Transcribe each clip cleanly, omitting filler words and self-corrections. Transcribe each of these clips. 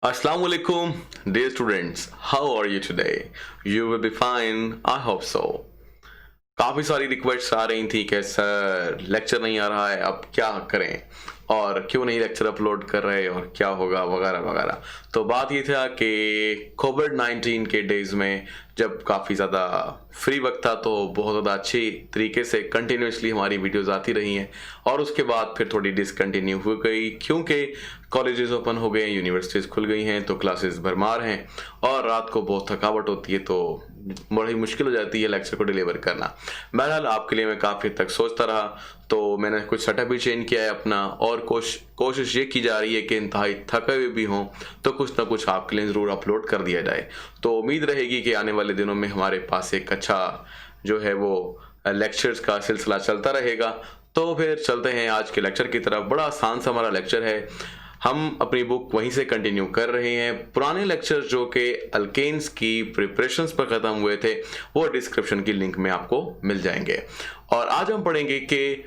Assalamu alaikum, dear students. How are you today? You will be fine. I hope so. काफ़ी सारी request आ रही थी कि sir lecture नहीं आ रहा है, अब क्या करें और क्यों नहीं लेक्चर अपलोड कर रहे और क्या होगा वगैरह वगैरह। तो बात ये था कि कोविड-19 के डेज़ में जब काफ़ी ज़्यादा फ्री वक्त था तो बहुत ज़्यादा अच्छी तरीके से कंटिन्यूसली हमारी वीडियोस आती रही हैं और उसके बाद फिर थोड़ी डिसकंटिन्यू हो गई क्योंकि कॉलेजेस ओपन हो गए हैं, यूनिवर्सिटीज़ खुल गई हैं तो क्लासेस भरमार हैं और रात को बहुत थकावट होती है तो बड़ी मुश्किल हो जाती है लेक्चर को डिलीवर करना। बहरहाल आपके लिए मैं काफ़ी हद तक सोचता रहा तो मैंने कुछ सेटअप भी चेंज किया है अपना और कोशिश ये की जा रही है कि इंतहाई थके हुए भी हों तो कुछ ना कुछ आपके लिए ज़रूर अपलोड कर दिया जाए। तो उम्मीद रहेगी कि आने वाले दिनों में हमारे पास एक अच्छा जो है वो लेक्चर्स का सिलसिला चलता रहेगा। तो फिर चलते हैं आज के लेक्चर की तरफ। बड़ा आसान सा हमारा लेक्चर है, हम अपनी बुक वहीं से कंटिन्यू कर रहे हैं। पुराने लेक्चर जो कि अल्केन्स की प्रिपरेशंस पर ख़त्म हुए थे वो डिस्क्रिप्शन की लिंक में आपको मिल जाएंगे और आज हम पढ़ेंगे कि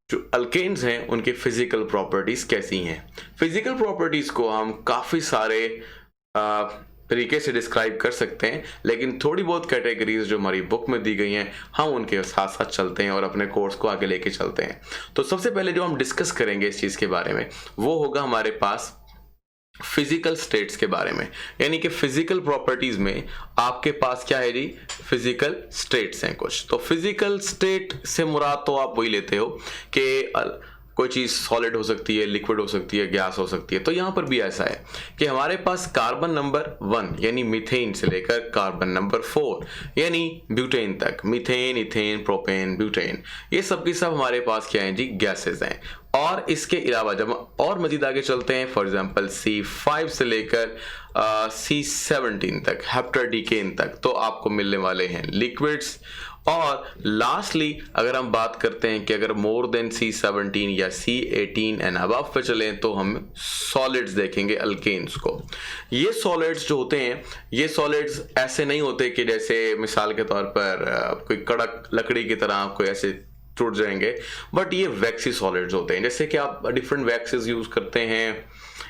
जो अल्केन्स हैं उनके फिजिकल प्रॉपर्टीज़ कैसी हैं। फिजिकल प्रॉपर्टीज़ को हम काफ़ी सारे तरीके से डिस्क्राइब कर सकते हैं लेकिन थोड़ी बहुत कैटेगरीज जो हमारी बुक में दी गई हैं हम उनके साथ साथ चलते हैं और अपने कोर्स को आगे लेके चलते हैं। तो सबसे पहले जो हम डिस्कस करेंगे इस चीज़ के बारे में वो होगा हमारे पास फिजिकल स्टेट्स के बारे में, यानी कि फिजिकल प्रॉपर्टीज में आपके पास क्या है जी, फिजिकल स्टेट्स हैं कुछ। तो फिजिकल स्टेट से मुराद तो आप वही लेते हो कि कोई चीज़ सॉलिड हो सकती है, लिक्विड हो सकती है, गैस हो सकती है। तो यहाँ पर भी ऐसा है कि हमारे पास कार्बन नंबर 1 यानी मीथेन से लेकर कार्बन नंबर 4 यानी ब्यूटेन तक, मीथेन, इथेन, प्रोपेन, ब्यूटेन, ये सब की सब हमारे पास क्या है जी, गैसेज हैं। और इसके अलावा जब और मजीद आगे चलते हैं, फॉर एग्जांपल C5 से लेकर C17 तक, हेप्टाडीकेन तक, तो आपको मिलने वाले हैं लिक्विड्स। और लास्टली अगर हम बात करते हैं कि अगर मोर देन C17 या C18 एंड अबव पे चलें तो हम सॉलिड्स देखेंगे अल्केन्स को। ये सॉलिड्स जो होते हैं ये सॉलिड्स ऐसे नहीं होते कि जैसे मिसाल के तौर पर कोई कड़क लकड़ी की तरह आपको ऐसे टूट जाएंगे, बट ये वैक्सी सॉलिड्स होते हैं। जैसे कि आप डिफरेंट वैक्सेस यूज करते हैं,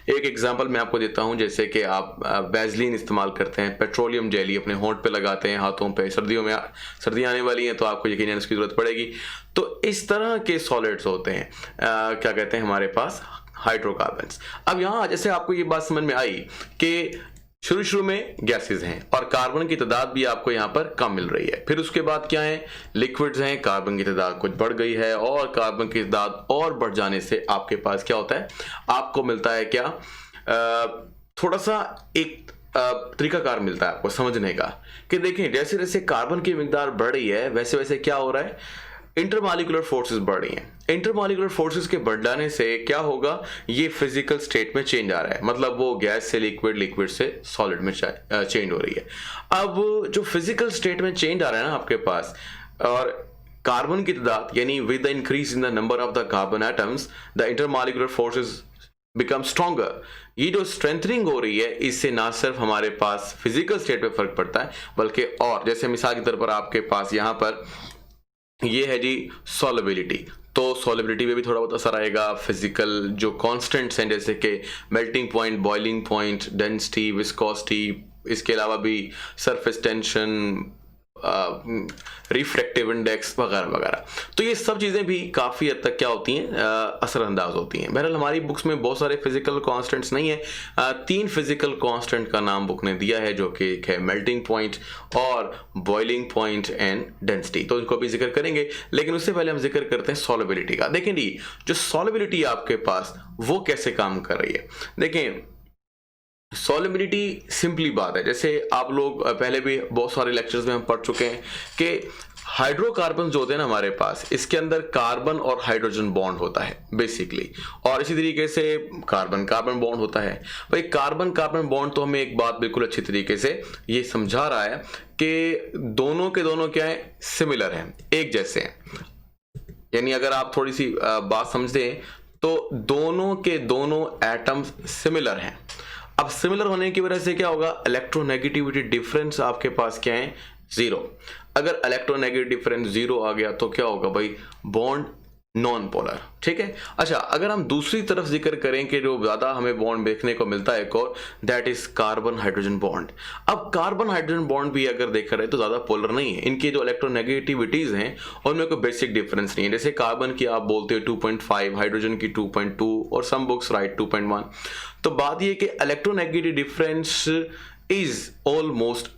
एक एग्जांपल मैं आपको देता हूं, जैसे कि आप वैसलीन इस्तेमाल करते हैं, पेट्रोलियम जेली अपने होंठ पे लगाते हैं, हाथों पे, सर्दियों में सर्दियाँ आने वाली हैं तो आपको यकीनन इसकी ज़रूरत पड़ेगी। तो इस तरह के सॉलिड्स होते हैं क्या कहते हैं हमारे पास, हाइड्रोकार्बन्स। अब यहाँ जैसे आपको ये बात समझ में आई कि शुरू में गैसेस हैं और कार्बन की तादाद भी आपको यहाँ पर कम मिल रही है, फिर उसके बाद क्या है, लिक्विड्स हैं, कार्बन की तादाद कुछ बढ़ गई है और कार्बन की तादाद और बढ़ जाने से आपके पास क्या होता है, आपको मिलता है क्या, थोड़ा सा एक तरीकाकार मिलता है आपको समझने का कि देखें जैसे जैसे कार्बन की मिकदार बढ़ रही है वैसे वैसे क्या हो रहा है, इंटरमॉलिक्यूलर फोर्सेस बढ़ रही हैं। इंटरमॉलिक्यूलर फोर्सेस के बढ़ जाने से क्या होगा, ये फिजिकल स्टेट में चेंज आ रहा है, मतलब वो गैस से लिक्विड, लिक्विड से सॉलिड में चेंज हो रही है। अब जो फिजिकल स्टेट में चेंज आ रहा है ना आपके पास, और कार्बन की तादाद यानी with the increase in the number of the carbon atoms the intermolecular forces become stronger. ये जो स्ट्रेंथनिंग हो रही है इससे ना सिर्फ हमारे पास फिजिकल स्टेट पे फर्क पड़ता है बल्कि और जैसे मिसाल के तौर पर आपके पास यहाँ पर ये है जी सॉलिबिलिटी, तो सॉलिबिलिटी में भी थोड़ा बहुत असर आएगा। फिजिकल जो कांस्टेंट्स हैं जैसे कि melting point, boiling point, density, viscosity, इसके अलावा भी सरफेस टेंशन, रिफ्रैक्टिव इंडेक्स वगैरह वगैरह, तो ये सब चीज़ें भी काफ़ी हद तक क्या होती हैं, असरअंदाज होती हैं। बहरहाल हमारी बुक्स में बहुत सारे फिजिकल कांस्टेंट्स नहीं है, 3 फिजिकल कांस्टेंट का नाम बुक ने दिया है जो कि एक है मेल्टिंग पॉइंट और बॉइलिंग पॉइंट एंड डेंसिटी, तो इनको भी जिक्र करेंगे। लेकिन उससे पहले हम जिक्र करते हैं सॉलिबिलिटी का। देखें जी जो सॉलिबिलिटी आपके पास वो कैसे काम कर रही है, देखें सॉलिबिलिटी सिंपली बात है, जैसे आप लोग पहले भी बहुत सारे लेक्चर्स में हम पढ़ चुके हैं कि हाइड्रोकार्बन जो होते हैं ना हमारे पास, इसके अंदर कार्बन और हाइड्रोजन बॉन्ड होता है बेसिकली, और इसी तरीके से कार्बन कार्बन बॉन्ड होता है। भाई कार्बन कार्बन बॉन्ड तो हमें एक बात बिल्कुल अच्छी तरीके से ये समझा रहा है कि दोनों के दोनों क्या है, सिमिलर हैं, एक जैसे हैं। यानी अगर आप थोड़ी सी बात समझें तो दोनों के दोनों एटम्स सिमिलर हैं। अब सिमिलर होने की वजह से क्या होगा, इलेक्ट्रोनेगेटिविटी डिफरेंस आपके पास क्या है, 0। अगर इलेक्ट्रोनेगेटिव डिफरेंस 0 आ गया तो क्या होगा भाई, बॉन्ड नॉन पोलर, ठीक है। अच्छा, अगर हम दूसरी तरफ जिक्र करें कि जो ज्यादा हमें बॉन्ड देखने को मिलता है एक और, that is carbon hydrogen bond. अब कार्बन हाइड्रोजन बॉन्ड भी अगर देखा जाए तो ज्यादा पोलर नहीं है, इनकी जो इलेक्ट्रोनेगेटिविटीज हैं उनमें कोई बेसिक डिफरेंस नहीं है। जैसे कार्बन की आप बोलते हो 2.5, हाइड्रोजन की 2.2 और सम बुक्स राइट 2.1। तो बात ये कि electronegative difference is almost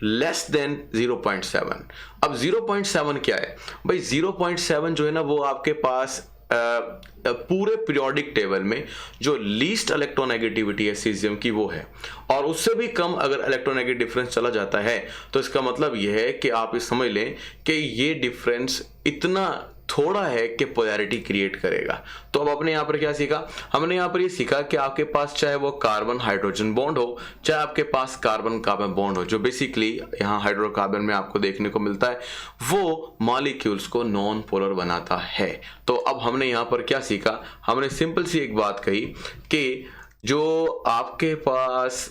less than 0.7। अब 0.7 क्या है भाई? 0.7 जो है ना वो आपके पास पूरे पीरियोडिक टेबल में जो लीस्ट इलेक्ट्रोनेगेटिविटी है सीजियम की वो है, और उससे भी कम अगर इलेक्ट्रोनेगेटिव डिफरेंस चला जाता है तो इसका मतलब यह है कि आप ये समझ लें कि ये डिफरेंस इतना थोड़ा है कि पोलैरिटी क्रिएट करेगा। तो अब आपने यहाँ पर क्या सीखा? हमने यहाँ पर ये सीखा कि आपके पास चाहे वो कार्बन हाइड्रोजन बॉन्ड हो, चाहे आपके पास कार्बन कार्बन बॉन्ड हो, जो बेसिकली यहाँ हाइड्रोकार्बन में आपको देखने को मिलता है, वो मॉलिक्यूल्स को नॉन पोलर बनाता है। तो अब हमने यहाँ पर क्या सीखा? हमने सिंपल सी एक बात कही कि जो आपके पास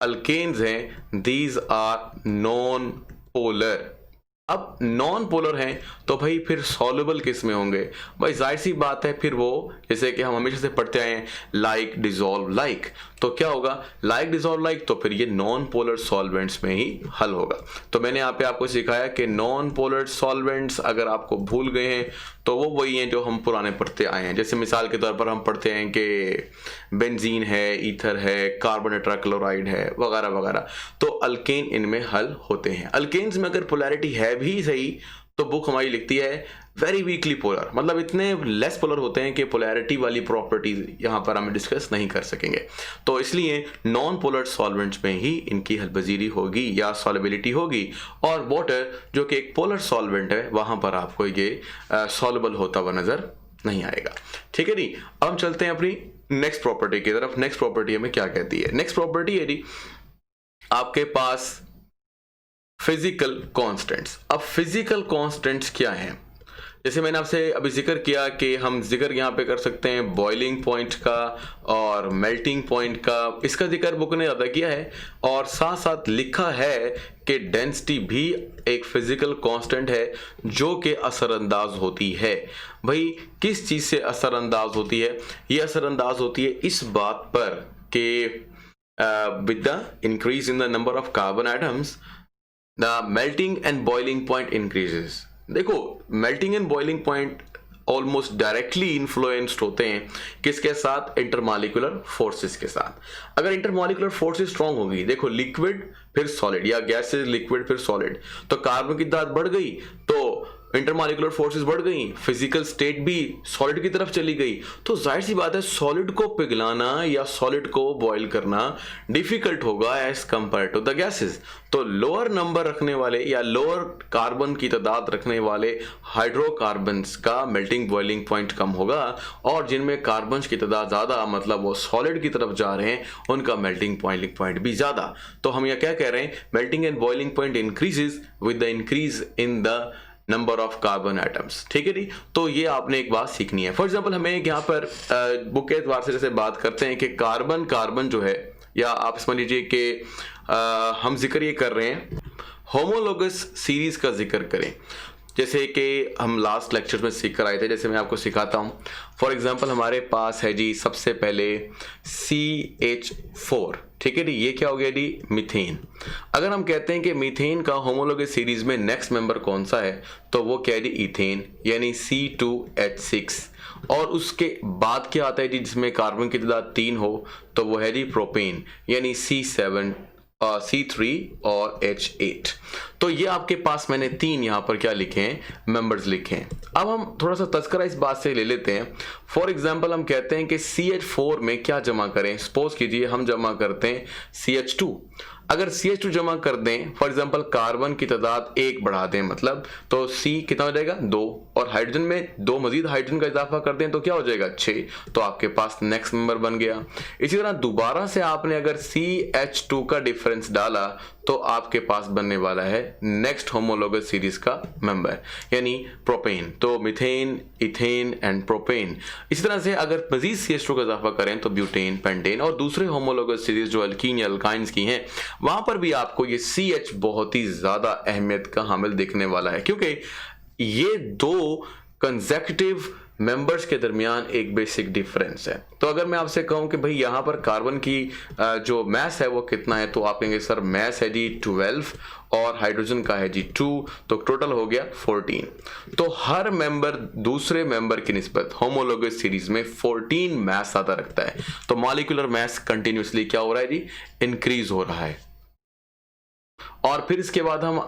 अल्केन्स हैं, दीज आर नॉन पोलर। अब नॉन पोलर हैं तो भाई फिर सॉल्युबल किस में होंगे? भाई जाहिर सी बात है, फिर वो जैसे कि हम हमेशा से पढ़ते आए हैं, लाइक डिसॉल्व लाइक। तो क्या होगा? लाइक डिसॉल्व लाइक, तो फिर ये नॉन पोलर सॉल्वेंट्स में ही हल होगा। तो मैंने यहाँ पे आपको सिखाया कि नॉन पोलर सॉल्वेंट्स अगर आपको भूल गए हैं तो वो वही हैं जो हम पुराने पढ़ते आए हैं। जैसे मिसाल के तौर पर हम पढ़ते हैं कि बेंजीन है, ईथर है, कार्बन टेट्राक्लोराइड है, वगैरह वगैरह। तो अल्केन इनमें हल होते हैं। अल्केन्स में अगर पोलैरिटी है भी सही तो बुक हमारी लिखती है वेरी वीकली पोलर, मतलब इतने लेस पोलर होते हैं कि पोलैरिटी वाली प्रॉपर्टीज यहाँ पर हम डिस्कस नहीं कर सकेंगे। तो इसलिए नॉन पोलर सॉल्वेंट्स में ही इनकी हलबजीरी होगी या सॉल्युबिलिटी होगी, और वाटर जो कि एक पोलर सॉल्वेंट है वहां पर आपको ये सॉल्युबल होता हुआ नजर नहीं आएगा। ठीक है जी। अब हम चलते हैं अपनी नेक्स्ट प्रॉपर्टी की तरफ। नेक्स्ट प्रॉपर्टी हमें क्या कहती है? नेक्स्ट प्रॉपर्टी है जी आपके पास फिजिकल कांस्टेंट्स। अब फिजिकल कांस्टेंट्स क्या हैं? जैसे मैंने आपसे अभी जिक्र किया कि हम जिक्र यहाँ पे कर सकते हैं बॉइलिंग पॉइंट का और मेल्टिंग पॉइंट का, इसका जिक्र बुक ने ज़्यादा किया है, और साथ साथ लिखा है कि डेंसिटी भी एक फिजिकल कांस्टेंट है जो कि असरअंदाज होती है। भाई किस चीज़ से असरअंदाज होती है? ये असरअंदाज होती है इस बात पर कि with the increase in the number of carbon atoms the melting and boiling point increases. देखो, melting and boiling point almost directly influenced होते हैं किसके साथ? इंटरमॉलिक्यूलर फोर्सेस के साथ। अगर इंटरमॉलिक्यूलर फोर्सेस स्ट्रांग होगी, देखो लिक्विड फिर सॉलिड या गैसेस लिक्विड फिर सॉलिड, तो कार्बन की तादाद बढ़ गई तो इंटरमॉलिक्यूलर फोर्सेस बढ़ गई, फिजिकल स्टेट भी सॉलिड की तरफ चली गई। तो जाहिर सी बात है सॉलिड को पिघलाना या सॉलिड को बॉयल करना डिफिकल्ट होगा as compare to the gases. तो लोअर नंबर रखने वाले या लोअर कार्बन की तादाद रखने वाले हाइड्रोकार्बन्स का मेल्टिंग बॉइलिंग पॉइंट कम होगा, और जिनमें कार्बन की तादाद ज्यादा, मतलब वो सॉलिड की तरफ जा रहे हैं, उनका मेल्टिंग बॉइलिंग पॉइंट भी ज्यादा। तो हम यह क्या कह रहे हैं? Melting and boiling point increases with the increase in the number of carbon atoms. ठीक है जी। तो ये आपने एक बात सीखनी है। फॉर एग्जांपल हमें यहाँ पर बुक के एतबार से जैसे बात करते हैं कि कार्बन कार्बन जो है, या आप समझ लीजिए कि हम जिक्र ये कर रहे हैं होमोलोगस सीरीज का जिक्र करें, जैसे कि हम लास्ट लेक्चर में सीख कर आए थे। जैसे मैं आपको सिखाता हूँ, फॉर एग्जांपल हमारे पास है जी सबसे पहले CH4। ठीक है जी, ये क्या हो गया जी? मीथेन। अगर हम कहते हैं कि मीथेन का होमोलोगस सीरीज में नेक्स्ट मेंबर कौन सा है, तो वो क्या है जी? ईथेन, यानी C2H6। और उसके बाद क्या आता है जी जिसमें कार्बन की तादाद 3 हो, तो वो है जी प्रोपेन, यानी C7 C3 और H8। तो ये आपके पास मैंने 3 यहाँ पर क्या लिखे हैं? मेंबर्स लिखे हैं। अब हम थोड़ा सा तज़किरा इस बात से ले लेते हैं। फॉर एग्जांपल हम कहते हैं कि CH4 में क्या जमा करें? सपोज कीजिए हम जमा करते हैं CH2। अगर CH2 जमा कर दें, फॉर एग्जांपल कार्बन की तादाद 1 बढ़ा दें, मतलब तो C कितना हो जाएगा? 2, और हाइड्रोजन में 2 मजीद हाइड्रोजन का इजाफा कर दें तो क्या हो जाएगा? 6। तो आपके पास नेक्स्ट नंबर बन गया। इसी तरह दोबारा से आपने अगर CH2 का डिफरेंस डाला तो आपके पास बनने वाला है नेक्स्ट होमोलोगस सीरीज का मेंबर, यानी प्रोपेन। तो मीथेन, इथेन एंड प्रोपेन। इसी तरह से अगर मजीद CH2 का इजाफा करें तो ब्यूटेन, पेंटेन और दूसरे होमोलोगस सीरीज जो अल्कीन या अल्काइंस की हैं, वहां पर भी आपको ये CH बहुत ही ज्यादा अहमियत का हामिल दिखने वाला है, क्योंकि ये 2 कंसेक्यूटिव मेंबर्स के दरमियान एक बेसिक डिफरेंस है। तो अगर मैं आपसे कहूं कि भाई यहां पर कार्बन की जो मास है वो कितना है, तो आप कहेंगे सर मास है जी 12 और हाइड्रोजन का है जी 2, तो टोटल हो गया 14। तो हर मेंबर दूसरे मेंबर की निस्बत होमोलोगस सीरीज में 14 मास ज्यादा रखता है। तो मॉलिक्यूलर मास कंटिन्यूसली क्या हो रहा है जी, इंक्रीज हो रहा है। और फिर इसके बाद हम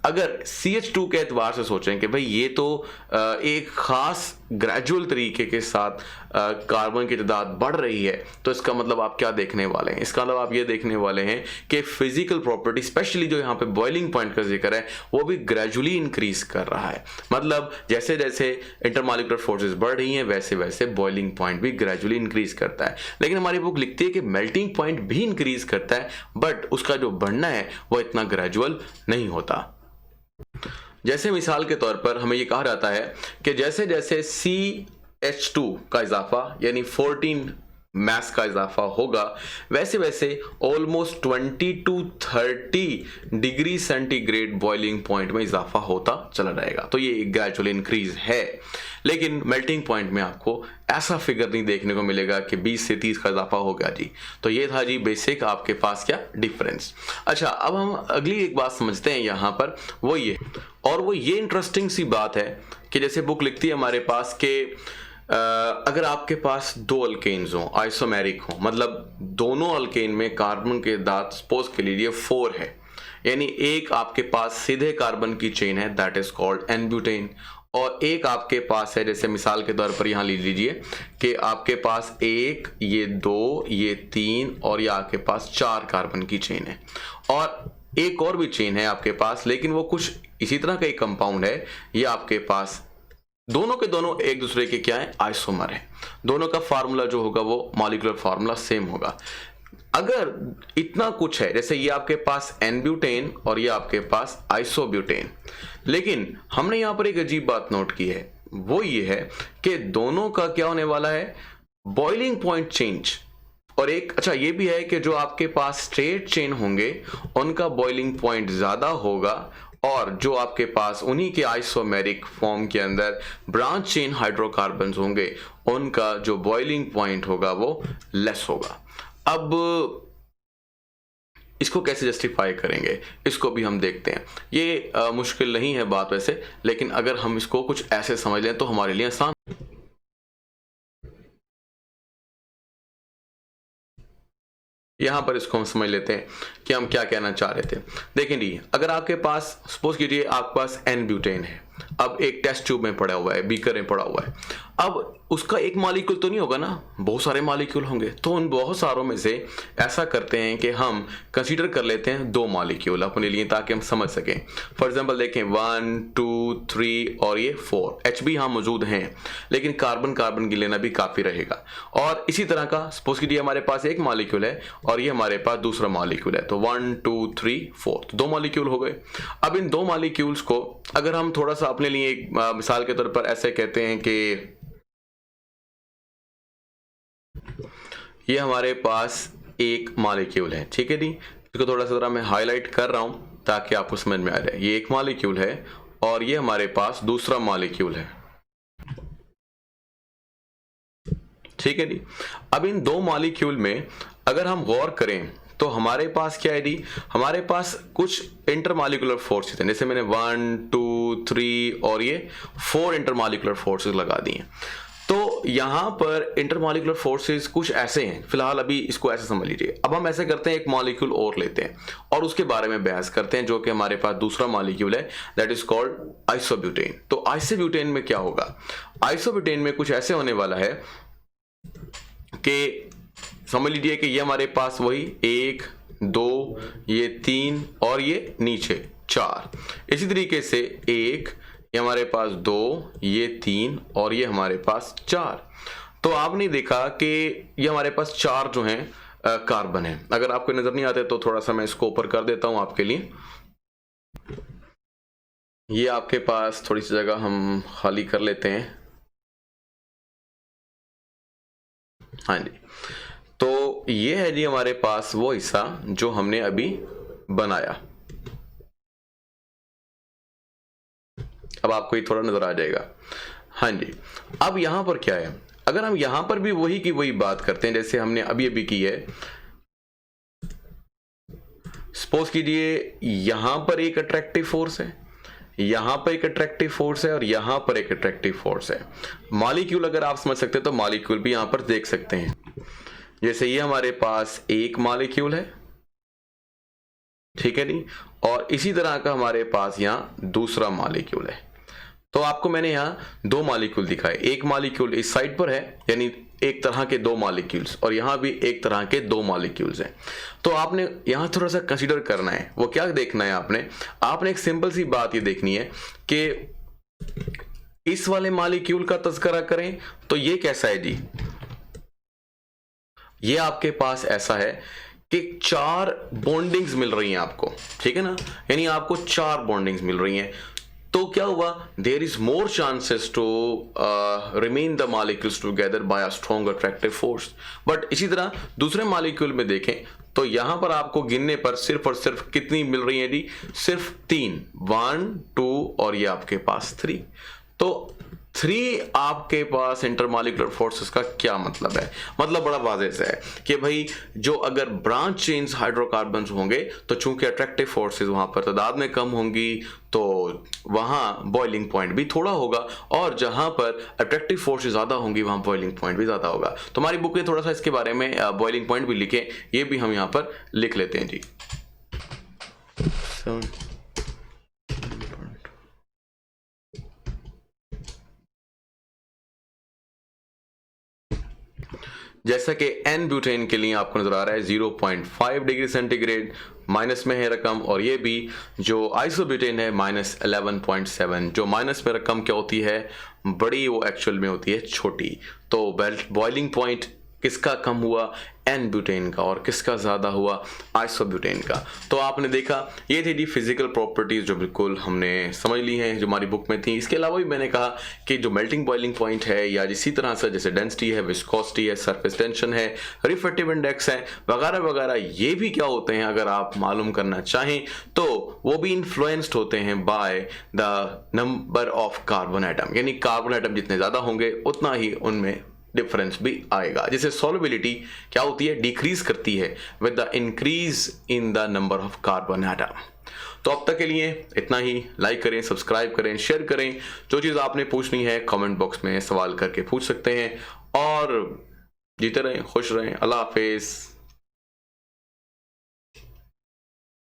अगर CH2 के एतबार से सोचें कि भाई ये तो एक खास ग्रेजुअल तरीके के साथ कार्बन की तादाद बढ़ रही है, तो इसका मतलब आप क्या देखने वाले हैं, इसका मतलब आप ये देखने वाले हैं कि फिजिकल प्रॉपर्टी स्पेशली जो यहाँ पे बॉइलिंग पॉइंट का जिक्र है वो भी ग्रेजुअली इंक्रीज कर रहा है। मतलब जैसे जैसे इंटरमॉलिक्यूलर फोर्सेस बढ़ रही हैं वैसे वैसे बॉइलिंग पॉइंट भी ग्रेजुअली इंक्रीज करता है। लेकिन हमारी बुक लिखती है कि मेल्टिंग पॉइंट भी इंक्रीज करता है, बट उसका जो बढ़ना है वो इतना ग्रेजुअल नहीं होता। जैसे मिसाल के तौर पर हमें यह कहा जाता है कि जैसे जैसे CH2 का इजाफा यानी 14 मास का इजाफा होगा वैसे वैसे almost 20 to 30 degree centigrade boiling point में इजाफा होता चला जाएगा। तो ये ग्रेजुअल इंक्रीज है, लेकिन मेल्टिंग पॉइंट में आपको ऐसा फिगर नहीं देखने को मिलेगा कि 20 से 30 का इजाफा हो गया जी। तो ये था जी बेसिक आपके पास क्या डिफरेंस। अच्छा, अब हम अगली एक बात समझते हैं यहाँ पर, वो ये, और वो ये इंटरेस्टिंग सी बात है कि जैसे बुक लिखती है हमारे पास कि अगर आपके पास दो अल्केन्स हो, आइसोमेरिक हो, मतलब दोनों अल्केन में कार्बन के दांत सपोज के लिए 4 है, यानी एक आपके पास सीधे कार्बन की चेन है दैट इज कॉल्ड एन-ब्यूटेन, और एक आपके पास है जैसे मिसाल के तौर पर यहां ले लीजिए कि आपके पास एक, ये 2, ये 3 और ये आपके पास 4 कार्बन की चेन है, और एक और भी चेन है आपके पास, लेकिन वो कुछ इसी तरह का एक कंपाउंड है। ये आपके पास दोनों के दोनों एक दूसरे के क्या है, आइसोमर है। दोनों का फार्मूला जो होगा वो मॉलिक्यूलर फार्मूला सेम होगा। अगर इतना कुछ है, जैसे ये आपके पास एन-ब्यूटेन और ये आपके पास आइसोब्यूटेन, लेकिन हमने यहां पर एक अजीब बात नोट की है, वो ये है कि दोनों का क्या होने वाला है, बॉइलिंग पॉइंट चेंज। और एक अच्छा ये भी है कि जो आपके पास स्ट्रेट चेन होंगे उनका बॉइलिंग पॉइंट ज्यादा होगा, और जो आपके पास उन्हीं के आइसोमेरिक फॉर्म के अंदर ब्रांच चेन हाइड्रोकार्बन्स होंगे उनका जो बॉइलिंग पॉइंट होगा वो लेस होगा। अब इसको कैसे जस्टिफाई करेंगे, इसको भी हम देखते हैं। ये मुश्किल नहीं है बात वैसे, लेकिन अगर हम इसको कुछ ऐसे समझ लें तो हमारे लिए आसान। यहां पर इसको हम समझ लेते हैं कि हम क्या कहना चाह रहे थे। देखें जी, अगर आपके पास सपोज कीजिए आपके पास एन-ब्यूटेन है, अब एक टेस्ट ट्यूब में पड़ा हुआ है, बीकर में पड़ा हुआ है, अब उसका एक मॉलिक्यूल तो नहीं होगा ना, बहुत सारे मॉलिक्यूल होंगे। तो उन बहुत सारों में से ऐसा करते हैं कि हम कंसीडर कर लेते हैं 2 मॉलिक्यूल अपने लिए ताकि हम समझ सकें। फॉर एग्जांपल देखें 1 2 3 और ये 4 H भी यहाँ मौजूद हैं, लेकिन कार्बन कार्बन की लेना भी काफी रहेगा। और इसी तरह का सपोज कीजिए हमारे पास एक मॉलिक्यूल है और ये हमारे पास दूसरा मॉलिक्यूल है, तो 1 2 3 4 तो 2 मॉलिक्यूल हो गए। अब इन 2 मॉलिक्यूल्स को अगर हम थोड़ा सा अपने लिए एक मिसाल के तौर पर ऐसे कहते हैं कि ये हमारे पास एक मॉलिक्यूल है, ठीक है जी। इसको थोड़ा सा मैं हाईलाइट कर रहा हूं ताकि आपको समझ में आ जाए। ये एक मॉलिक्यूल है और ये हमारे पास दूसरा मॉलिक्यूल है, ठीक है जी। अब इन 2 मॉलिक्यूल में अगर हम गौर करें तो हमारे पास क्या है जी, हमारे पास कुछ इंटरमॉलिक्यूलर फोर्सेस हैं, जैसे मैंने 1 2 3 और ये 4 इंटरमॉलिक्यूलर फोर्सेस लगा दी हैं। तो यहां पर इंटरमॉलिक्यूलर फोर्सेस कुछ ऐसे हैं, फिलहाल अभी इसको ऐसे समझ लीजिए। अब हम ऐसे करते हैं, एक मॉलिक्यूल और लेते हैं और उसके बारे में बहस करते हैं, जो कि हमारे पास दूसरा मॉलिक्यूल है दैट इज कॉल्ड आइसोब्यूटेन। तो आइसोब्यूटेन में क्या होगा, आइसोब्यूटेन में कुछ ऐसे होने वाला है कि समझ लीजिए कि ये हमारे पास वही 1 2 ये 3 और ये नीचे 4, इसी तरीके से 1 ये हमारे पास 2 ये 3 और ये हमारे पास 4। तो आपने देखा कि ये हमारे पास 4 जो हैं कार्बन है। अगर आपको नजर नहीं आते तो थोड़ा सा मैं इसको ऊपर कर देता हूं आपके लिए। ये आपके पास थोड़ी सी जगह हम खाली कर लेते हैं, हाँ जी। तो ये है जी हमारे पास वो हिस्सा जो हमने अभी बनाया। अब आपको ये थोड़ा नजर आ जाएगा। हाँ जी, अब यहां पर क्या है, अगर हम यहां पर भी वही की वही बात करते हैं जैसे हमने अभी अभी की है, सपोज कीजिए यहां पर एक अट्रैक्टिव फोर्स है, यहां पर एक अट्रैक्टिव फोर्स है और यहां पर एक अट्रैक्टिव फोर्स है। मॉलिक्यूल अगर आप समझ सकते हैं तो मॉलिक्यूल भी यहां पर देख सकते हैं। जैसे ये हमारे पास एक मॉलिक्यूल है, ठीक है नहीं, और इसी तरह का हमारे पास यहां दूसरा मॉलिक्यूल है। तो आपको मैंने यहां दो मॉलिक्यूल दिखाए, एक मॉलिक्यूल इस साइड पर है, यानी एक तरह के दो मॉलिक्यूल्स, और यहां भी एक तरह के दो मॉलिक्यूल्स हैं। तो आपने यहां थोड़ा सा कंसीडर करना है, वो क्या देखना है आपने एक सिंपल सी बात ये देखनी है कि इस वाले मॉलिक्यूल का तज़किरा करें तो ये कैसा है जी, ये आपके पास ऐसा है कि 4 बॉन्डिंग्स मिल रही हैं आपको, ठीक है ना, यानी आपको 4 बॉन्डिंग्स मिल रही हैं। तो क्या हुआ, there is more chances to remain the molecules together by a strong attractive force. But इसी तरह दूसरे मॉलिक्यूल में देखें तो यहां पर आपको गिनने पर सिर्फ और सिर्फ कितनी मिल रही है जी, सिर्फ 3, 1, 2 और ये आपके पास 3। तो 3 आपके पास इंटरमॉलिक्यूलर फोर्सेस का क्या मतलब है, मतलब बड़ा वाज़ेह सा है कि भाई जो अगर ब्रांच चेन्स हाइड्रोकार्बन्स होंगे तो चूंकि अट्रैक्टिव फोर्सेस वहां पर तादाद में कम होंगी तो वहां बॉइलिंग पॉइंट भी थोड़ा होगा, और जहां पर अट्रैक्टिव फोर्सेस ज्यादा होंगी वहां बॉइलिंग पॉइंट भी ज्यादा होगा। तो हमारी बुक में थोड़ा सा इसके बारे में बॉइलिंग पॉइंट भी लिखे, ये भी हम यहां पर लिख लेते हैं जी। जैसा कि एन ब्यूटेन के लिए आपको नजर आ रहा है 0.5 डिग्री सेंटीग्रेड, माइनस में है रकम, और ये भी जो आइसोब्यूटेन है -11.7। जो माइनस में रकम क्या होती है, बड़ी, वो एक्चुअल में होती है छोटी। तो बॉइलिंग पॉइंट किसका कम हुआ, एन ब्यूटेन का, और किसका ज्यादा हुआ, आइसोब्यूटेन का। तो आपने देखा ये थी जी फिजिकल प्रॉपर्टीज जो बिल्कुल हमने समझ ली हैं जो हमारी बुक में थी। इसके अलावा भी मैंने कहा कि जो मेल्टिंग बॉइलिंग पॉइंट है या इसी तरह से जैसे डेंसिटी है, विस्कोसिटी है, सरफेस टेंशन है, रिफ्रैक्टिव इंडेक्स है, वगैरह वगैरह, ये भी क्या होते हैं अगर आप मालूम करना चाहें तो वो भी इन्फ्लुएंस्ड होते हैं by the number of carbon atom, यानी कार्बन एटम जितने ज्यादा होंगे उतना ही उनमें डिफरेंस भी आएगा। जैसे सॉल्युबिलिटी क्या होती है, डिक्रीज करती है with the increase in the number of carbon atom. तो अब तक के लिए इतना ही। लाइक करें, सब्सक्राइब करें, शेयर करें। जो चीज़ आपने पूछनी है कमेंट बॉक्स में सवाल करके पूछ सकते हैं, और जीते रहें, खुश रहें। अल्लाह हाफिज।